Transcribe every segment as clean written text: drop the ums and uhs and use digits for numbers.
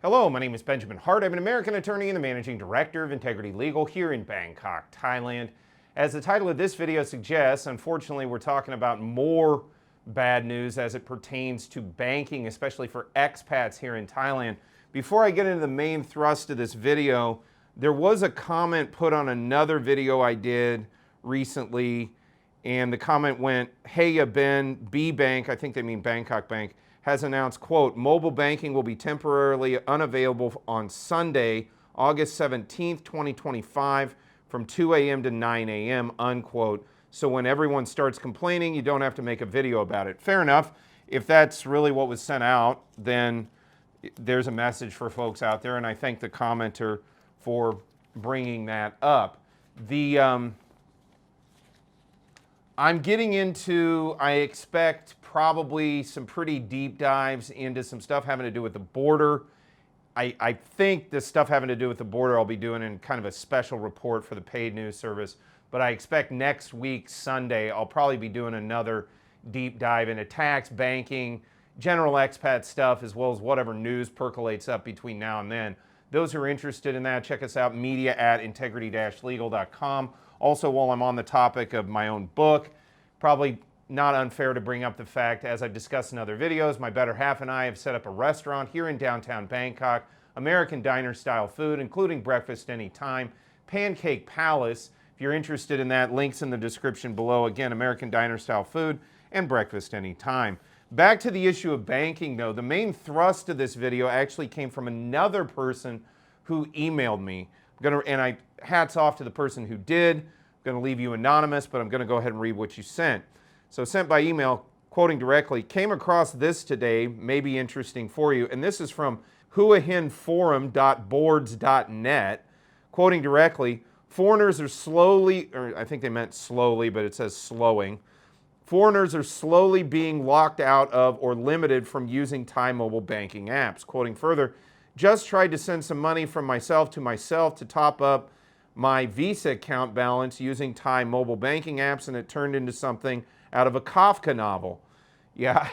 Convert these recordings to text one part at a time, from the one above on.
Hello, my name is Benjamin Hart. I'm an American attorney and the managing director of Integrity Legal here in Bangkok, Thailand. As the title of this video suggests, unfortunately, we're talking about more bad news as it pertains to banking, especially for expats here in Thailand. Before I get into the main thrust of this video, there was a comment put on another video I did recently, and the comment went, "Hey, Ben, B Bank," I think they mean Bangkok Bank, has announced, quote, "Mobile banking will be temporarily unavailable on Sunday, August 17th, 2025, from 2 a.m. to 9 a.m., unquote. So when everyone starts complaining, you don't have to make a video about it." Fair enough. If that's really what was sent out, then there's a message for folks out there, and I thank the commenter for bringing that up. I'm getting into, I expect, probably some pretty deep dives into some stuff having to do with the border. I think the stuff having to do with the border I'll be doing in kind of a special report for the paid news service, but I expect next week, Sunday, I'll probably be doing another deep dive into tax, banking, general expat stuff, as well as whatever news percolates up between now and then. Those who are interested in that, check us out, media@integrity-legal.com. Also, while I'm on the topic of my own book, probably not unfair to bring up the fact, as I've discussed in other videos, my better half and I have set up a restaurant here in downtown Bangkok, American diner style food, including breakfast anytime, Pancake Palace. If you're interested in that, links in the description below. Again, American diner style food and breakfast anytime. Back to the issue of banking though, the main thrust of this video actually came from another person who emailed me. Hats off to the person who did. I'm going to leave you anonymous, but I'm going to go ahead and read what you sent. So sent by email, quoting directly, "Came across this today, may be interesting for you." And this is from huahinforum.boards.net. Quoting directly, "Foreigners are slowly," or I think they meant slowly, but it says slowing. "Foreigners are slowly being locked out of or limited from using Thai mobile banking apps." Quoting further, "Just tried to send some money from myself to top up my Visa account balance using Thai mobile banking apps, and it turned into something out of a Kafka novel." Yeah,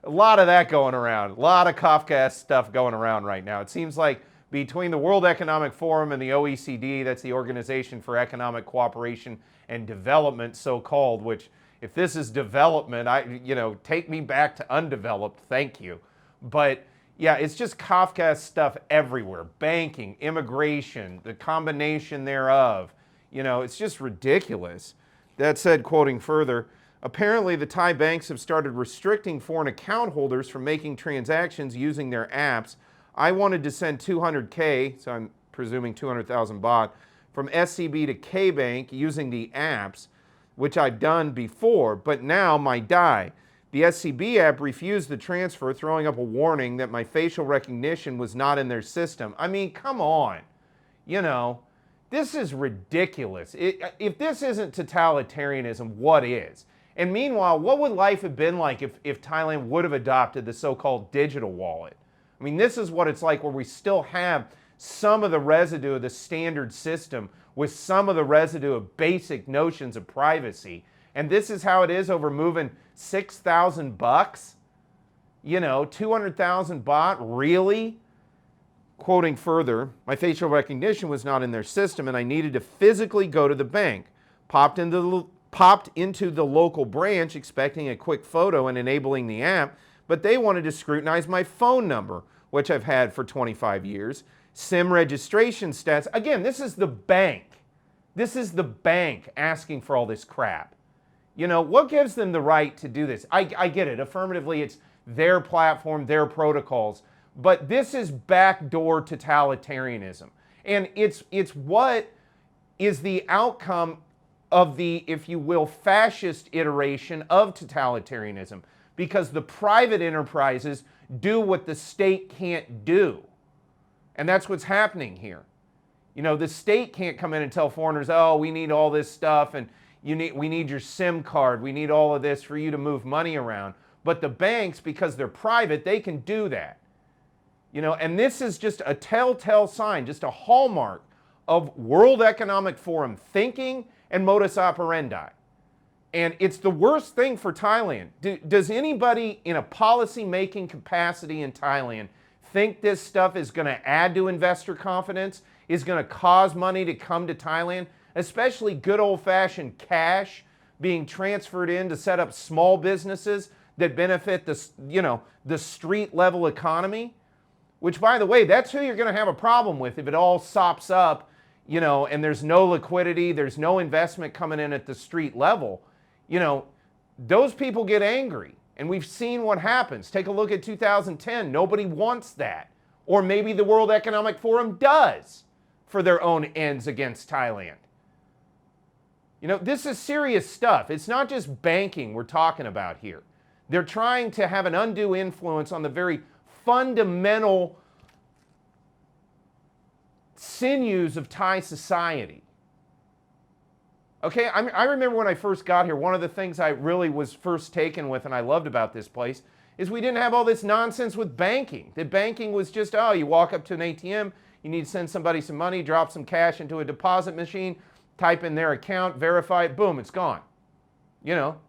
a lot of that going around. A lot of Kafka stuff going around right now. It seems like between the World Economic Forum and the OECD, that's the Organization for Economic Cooperation and Development, so-called, which if this is development, take me back to undeveloped, thank you. But yeah, it's just Kafka stuff everywhere. Banking, immigration, the combination thereof. It's just ridiculous. That said, quoting further, "Apparently the Thai banks have started restricting foreign account holders from making transactions using their apps. I wanted to send 200K, so I'm presuming 200,000 baht, from SCB to K Bank using the apps, which I've done before, but now my DAI. The SCB app refused the transfer, throwing up a warning that my facial recognition was not in their system." I mean, come on. This is ridiculous. If this isn't totalitarianism, what is? And meanwhile, what would life have been like if Thailand would have adopted the so-called digital wallet? I mean, this is what it's like, where we still have some of the residue of the standard system with some of the residue of basic notions of privacy. And this is how it is over moving 6,000 bucks? 200,000 baht? Really? Quoting further, "My facial recognition was not in their system and I needed to physically go to the bank. Popped into the local branch expecting a quick photo and enabling the app, but they wanted to scrutinize my phone number, which I've had for 25 years, SIM registration stats." Again, this is the bank. This is the bank asking for all this crap. What gives them the right to do this? I get it. Affirmatively, it's their platform, their protocols. But this is backdoor totalitarianism. And it's what is the outcome of the, if you will, fascist iteration of totalitarianism. Because the private enterprises do what the state can't do. And that's what's happening here. The state can't come in and tell foreigners, "Oh, we need all this stuff, and we need your SIM card, we need all of this for you to move money around." But the banks, because they're private, they can do that. And this is just a telltale sign, just a hallmark of World Economic Forum thinking and modus operandi. And it's the worst thing for Thailand. Does anybody in a policy-making capacity in Thailand think this stuff is going to add to investor confidence, is going to cause money to come to Thailand, especially good old-fashioned cash being transferred in to set up small businesses that benefit the street level economy, which, by the way, that's who you're going to have a problem with if it all sops up, and there's no liquidity, there's no investment coming in at the street level. Those people get angry, and we've seen what happens. Take a look at 2010. Nobody wants that. Or maybe the World Economic Forum does for their own ends against Thailand. This is serious stuff. It's not just banking we're talking about here. They're trying to have an undue influence on the very fundamental sinews of Thai society. Okay, I remember when I first got here, one of the things I really was first taken with and I loved about this place is we didn't have all this nonsense with banking. That banking was just, you walk up to an ATM, you need to send somebody some money, drop some cash into a deposit machine, type in their account, verify it, boom, it's gone.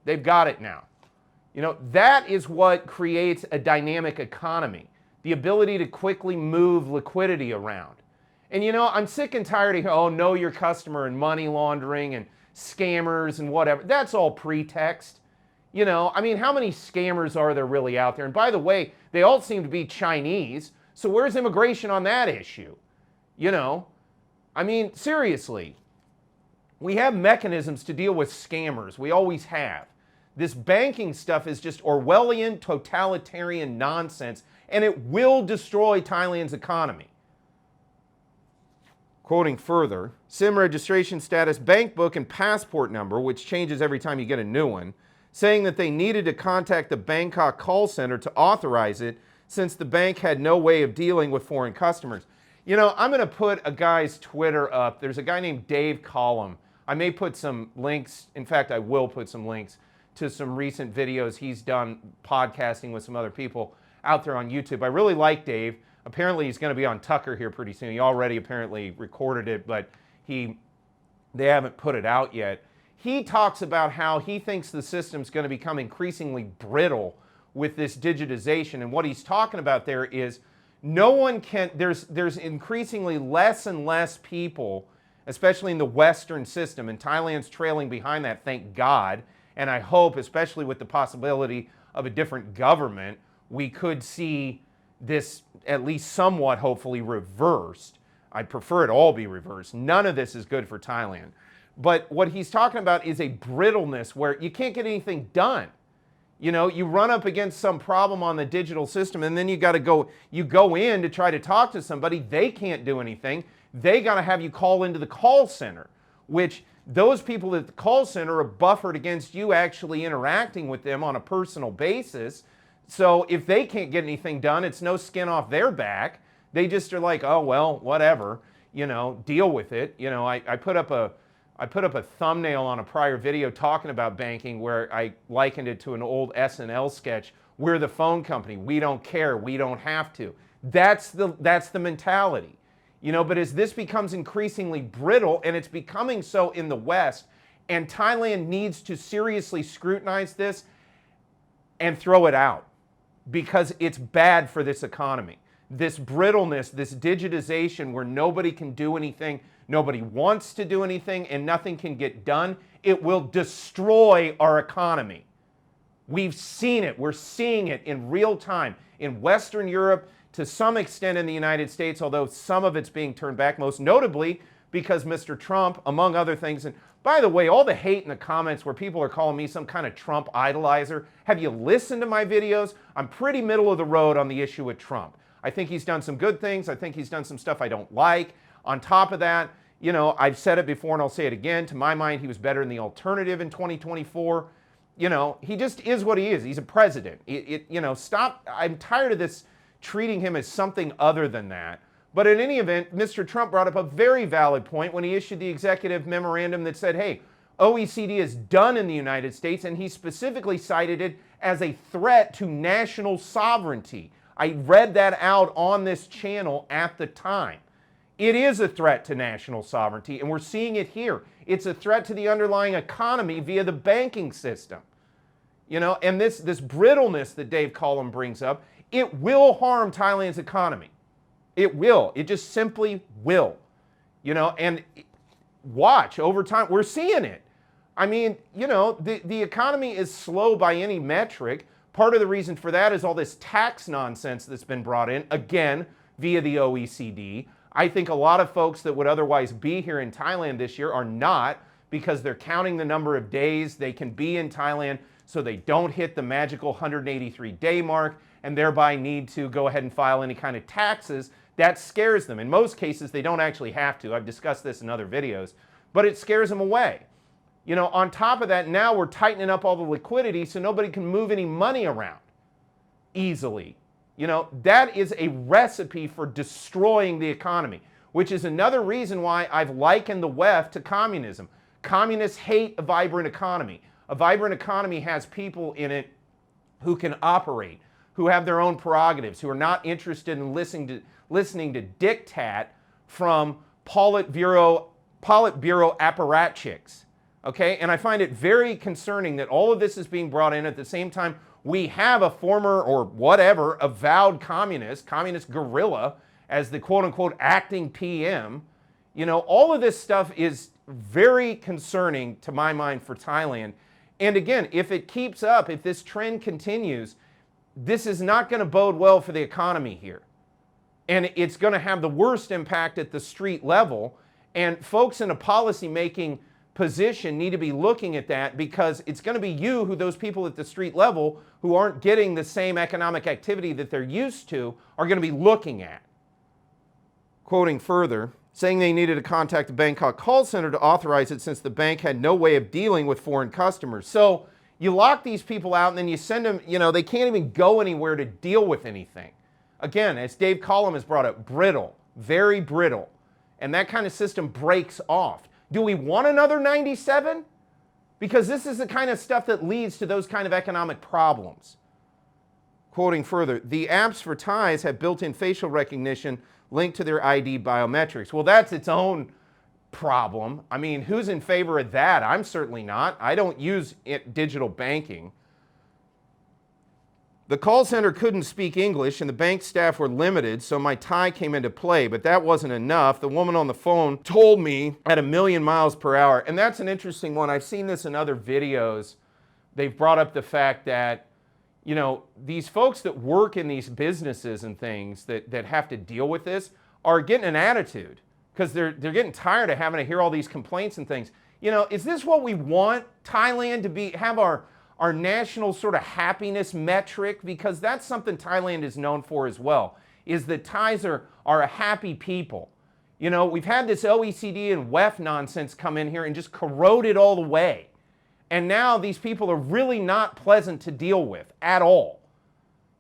They've got it now. That is what creates a dynamic economy, the ability to quickly move liquidity around. And I'm sick and tired of, know your customer and money laundering and scammers and whatever. That's all pretext. How many scammers are there really out there? And by the way, they all seem to be Chinese. So where's immigration on that issue? Seriously. We have mechanisms to deal with scammers. We always have. This banking stuff is just Orwellian, totalitarian nonsense, and it will destroy Thailand's economy. Quoting further, SIM registration status, bank book, and passport number, which changes every time you get a new one, saying that they needed to contact the Bangkok call center to authorize it since the bank had no way of dealing with foreign customers. I'm going to put a guy's Twitter up. There's a guy named Dave Colum. I may put some links, in fact, I will put some links to some recent videos he's done podcasting with some other people out there on YouTube. I really like Dave. Apparently he's going to be on Tucker here pretty soon. He already apparently recorded it, but they haven't put it out yet. He talks about how he thinks the system's going to become increasingly brittle with this digitization. And what he's talking about there is there's increasingly less and less people, especially in the Western system, and Thailand's trailing behind that, thank God. And I hope, especially with the possibility of a different government, we could see this at least somewhat, hopefully, reversed. I'd prefer it all be reversed. None of this is good for Thailand. But what he's talking about is a brittleness where you can't get anything done. You run up against some problem on the digital system, and then you go in to try to talk to somebody. They can't do anything. They got to have you call into the call center, which those people at the call center are buffered against you actually interacting with them on a personal basis. So if they can't get anything done, it's no skin off their back. They just are like, oh, well, whatever, deal with it. I put up a thumbnail on a prior video talking about banking where I likened it to an old SNL sketch. We're the phone company. We don't care. We don't have to. That's the mentality. But as this becomes increasingly brittle, and it's becoming so in the West, and Thailand needs to seriously scrutinize this and throw it out because it's bad for this economy. This brittleness, this digitization where nobody can do anything, nobody wants to do anything, and nothing can get done, it will destroy our economy. We've seen it. We're seeing it in real time in Western Europe, to some extent in the United States, although some of it's being turned back, most notably because Mr. Trump, among other things, and by the way, all the hate in the comments where people are calling me some kind of Trump idolizer, have you listened to my videos? I'm pretty middle of the road on the issue with Trump. I think he's done some good things. I think he's done some stuff I don't like. On top of that, I've said it before and I'll say it again. To my mind, he was better than the alternative in 2024. He just is what he is. He's a president. Stop. I'm tired of this treating him as something other than that. But in any event, Mr. Trump brought up a very valid point when he issued the executive memorandum that said, hey, OECD is done in the United States, and he specifically cited it as a threat to national sovereignty. I read that out on this channel at the time. It is a threat to national sovereignty, and we're seeing it here. It's a threat to the underlying economy via the banking system. And this brittleness that Dave Colum brings up it will harm Thailand's economy. It will. It just simply will. You know, and watch over time. We're seeing it. I mean, you know, the economy is slow by any metric. Part of the reason for that is all this tax nonsense that's been brought in, again, via the OECD. I think a lot of folks that would otherwise be here in Thailand this year are not, because they're counting the number of days they can be in Thailand so they don't hit the magical 183-day mark and thereby need to go ahead and file any kind of taxes. That scares them. In most cases, they don't actually have to. I've discussed this in other videos, but it scares them away. You know, on top of that, now we're tightening up all the liquidity so nobody can move any money around easily. You know, that is a recipe for destroying the economy, which is another reason why I've likened the West to communism. Communists hate a vibrant economy. A vibrant economy has people in it who can operate, who have their own prerogatives, who are not interested in listening to diktat from Politburo apparatchiks. Okay, and I find it very concerning that all of this is being brought in at the same time. We have a former or whatever avowed communist guerrilla as the quote-unquote acting PM. You know, all of this stuff is very concerning to my mind for Thailand. And again, if it keeps up, if this trend continues, this is not going to bode well for the economy here. And it's going to have the worst impact at the street level. And folks in a policy-making position need to be looking at that, because it's going to be you who those people at the street level who aren't getting the same economic activity that they're used to are going to be looking at. Quoting further, saying they needed to contact the Bangkok call center to authorize it since the bank had no way of dealing with foreign customers. So you lock these people out and then you send them, you know, they can't even go anywhere to deal with anything. Again, as Dave Colum has brought up, brittle, very brittle. And that kind of system breaks off. Do we want another 97? Because this is the kind of stuff that leads to those kind of economic problems. Quoting further, the apps for Thais have built-in facial recognition linked to their ID biometrics. Well, that's its own problem. I mean, who's in favor of that? I'm certainly not. I don't use digital banking. The call center couldn't speak English and the bank staff were limited, so my Thai came into play, but that wasn't enough. The woman on the phone told me at 1,000,000 miles per hour, and that's an interesting one. I've seen this in other videos. They've brought up the fact that, you know, these folks that work in these businesses and things that have to deal with this are getting an attitude because they're getting tired of having to hear all these complaints and things. You know, is this what we want Thailand to have our national sort of happiness metric? Because that's something Thailand is known for as well, is that Thais are a happy people. You know, we've had this OECD and WEF nonsense come in here and just corrode it all the way. And now these people are really not pleasant to deal with at all.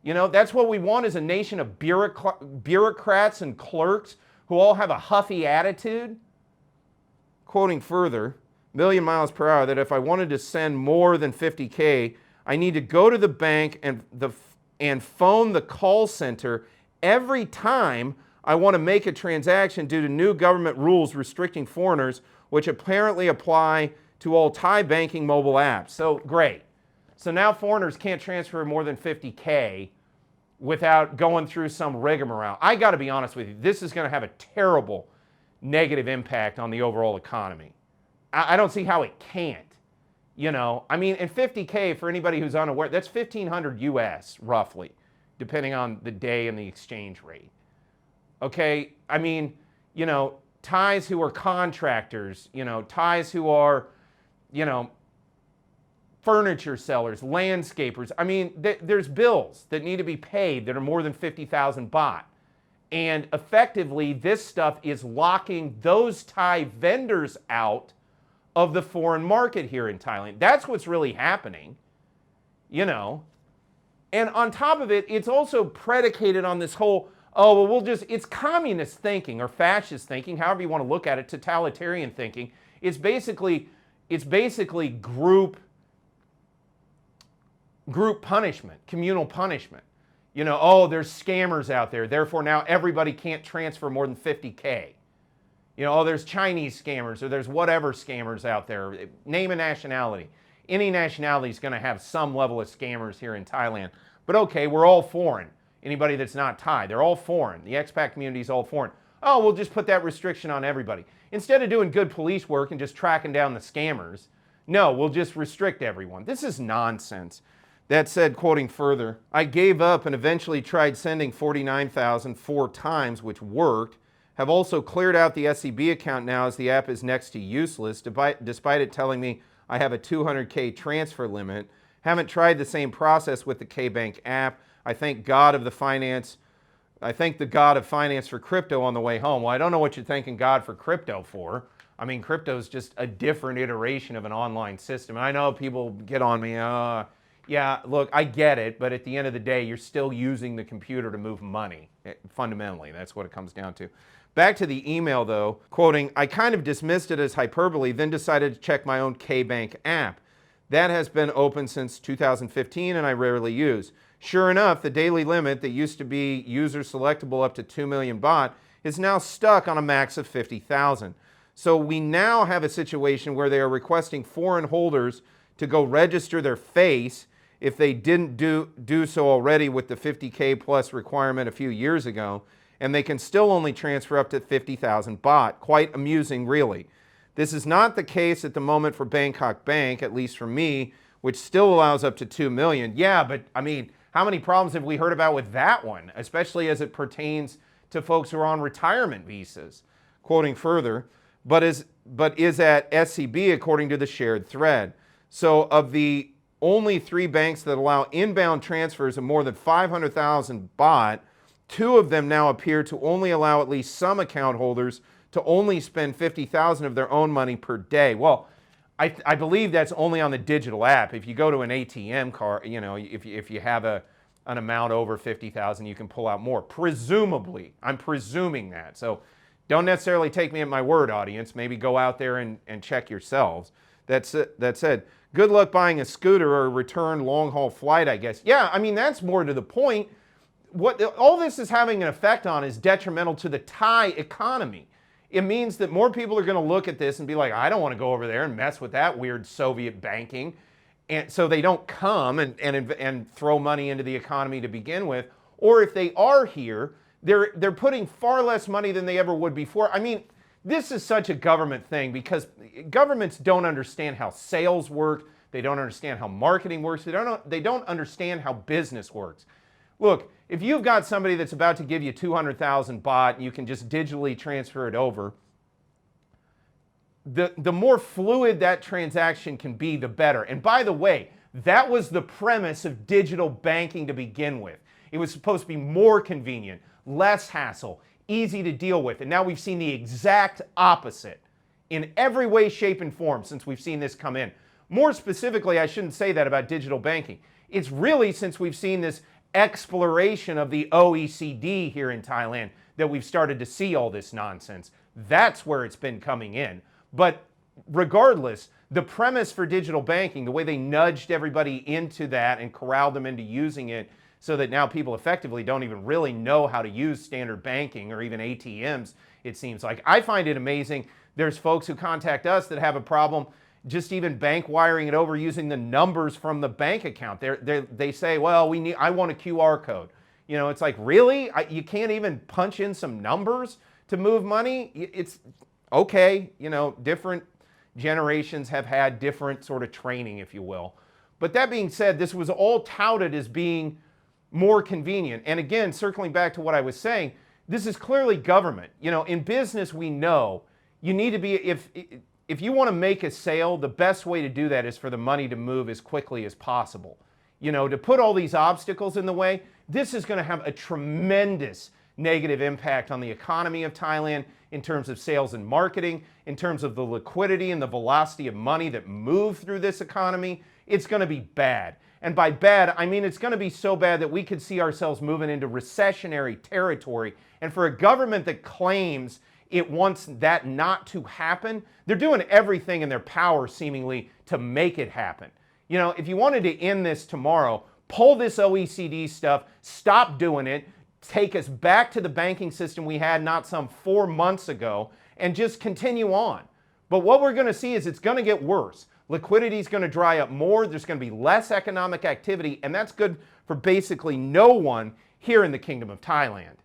You know, that's what we want, is a nation of bureaucrats and clerks who all have a huffy attitude. Quoting further, 1,000,000 miles per hour, that if I wanted to send more than 50K, I need to go to the bank and phone the call center every time I want to make a transaction due to new government rules restricting foreigners, which apparently apply to all Thai banking mobile apps. So great. So now foreigners can't transfer more than 50K without going through some rigmarole. I got to be honest with you, this is going to have a terrible negative impact on the overall economy. I don't see how it can't. You know, I mean, and 50K, for anybody who's unaware, that's 1,500 US, roughly, depending on the day and the exchange rate. Okay, I mean, you know, Thais who are contractors, you know, Thais who are, you know, furniture sellers, landscapers. I mean, there's bills that need to be paid that are more than 50,000 baht. And effectively, this stuff is locking those Thai vendors out of the foreign market here in Thailand. That's what's really happening, you know. And on top of it, it's also predicated on this whole, oh, well, it's communist thinking or fascist thinking, however you want to look at it, totalitarian thinking. It's basically group punishment, communal punishment. You know, oh, there's scammers out there, therefore now everybody can't transfer more than 50K. You know, oh, there's Chinese scammers or there's whatever scammers out there. Name a nationality. Any nationality is going to have some level of scammers here in Thailand. But okay, we're all foreign. anybody that's not Thai. They're all foreign. The expat community is all foreign. Oh, we'll just put that restriction on everybody. Instead of doing good police work and just tracking down the scammers, no, we'll just restrict everyone. This is nonsense. That said, quoting further, I gave up and eventually tried sending $49,000 4 times, which worked. Have also cleared out the SCB account now as the app is next to useless, despite it telling me I have a $200K transfer limit. Haven't tried the same process with the K-Bank app. I thank the God of finance for crypto on the way home. Well, I don't know what you're thanking God for crypto for. I mean, crypto is just a different iteration of an online system. And I know people get on me, yeah, look, I get it, but at the end of the day, you're still using the computer to move money. Fundamentally, that's what it comes down to. Back to the email though, quoting, I kind of dismissed it as hyperbole, then decided to check my own K-Bank app. That has been open since 2015 and I rarely use. Sure enough, the daily limit that used to be user selectable up to 2 million baht is now stuck on a max of 50,000. So we now have a situation where they are requesting foreign holders to go register their face if they didn't do so already with the 50K plus requirement a few years ago, and they can still only transfer up to 50,000 baht. Quite amusing, really. This is not the case at the moment for Bangkok Bank, at least for me, which still allows up to 2 million. Yeah, but I mean, how many problems have we heard about with that one, especially as it pertains to folks who are on retirement visas? Quoting further, but is at SCB according to the shared thread. So of the only 3 banks that allow inbound transfers of more than 500,000 baht, 2 of them now appear to only allow at least some account holders to only spend 50,000 of their own money per day. Well, I believe that's only on the digital app. If you go to an ATM card, you know, if you have an amount over 50,000, you can pull out more. Presumably, I'm presuming that. So don't necessarily take me at my word, audience. Maybe go out there and check yourselves. That said, good luck buying a scooter or a return long-haul flight, I guess. Yeah, I mean, that's more to the point. What all this is having an effect on is detrimental to the Thai economy. It means that more people are going to look at this and be like, I don't want to go over there and mess with that weird Soviet banking. And so they don't come and throw money into the economy to begin with. Or if they are here, they're putting far less money than they ever would before. I mean, this is such a government thing because governments don't understand how sales work. They don't understand how marketing works. They don't understand how business works. Look, if you've got somebody that's about to give you 200,000 baht and you can just digitally transfer it over, the more fluid that transaction can be, the better. And by the way, that was the premise of digital banking to begin with. It was supposed to be more convenient, less hassle, easy to deal with. And now we've seen the exact opposite in every way, shape, and form since we've seen this come in. More specifically, I shouldn't say that about digital banking. It's really since we've seen this exploration of the OECD here in Thailand that we've started to see all this nonsense. That's where it's been coming in. But regardless, the premise for digital banking, the way they nudged everybody into that and corralled them into using it so that now people effectively don't even really know how to use standard banking or even ATMs, it seems like. I find it amazing. There's folks who contact us that have a problem just even bank wiring it over using the numbers from the bank account. They say, well, I want a QR code. You know, it's like, really? You can't even punch in some numbers to move money? It's okay. You know, different generations have had different sort of training, if you will. But that being said, this was all touted as being more convenient. And again, circling back to what I was saying, this is clearly government. You know, in business, we know you need to be, if you want to make a sale, the best way to do that is for the money to move as quickly as possible. You know, to put all these obstacles in the way, this is going to have a tremendous negative impact on the economy of Thailand in terms of sales and marketing, in terms of the liquidity and the velocity of money that move through this economy. It's going to be bad. And by bad, I mean it's going to be so bad that we could see ourselves moving into recessionary territory. And for a government that claims it wants that not to happen, they're doing everything in their power, seemingly, to make it happen. You know, if you wanted to end this tomorrow, pull this OECD stuff, stop doing it, take us back to the banking system we had not some 4 months ago, and just continue on. But what we're going to see is it's going to get worse. Liquidity is going to dry up more. There's going to be less economic activity, and that's good for basically no one here in the Kingdom of Thailand.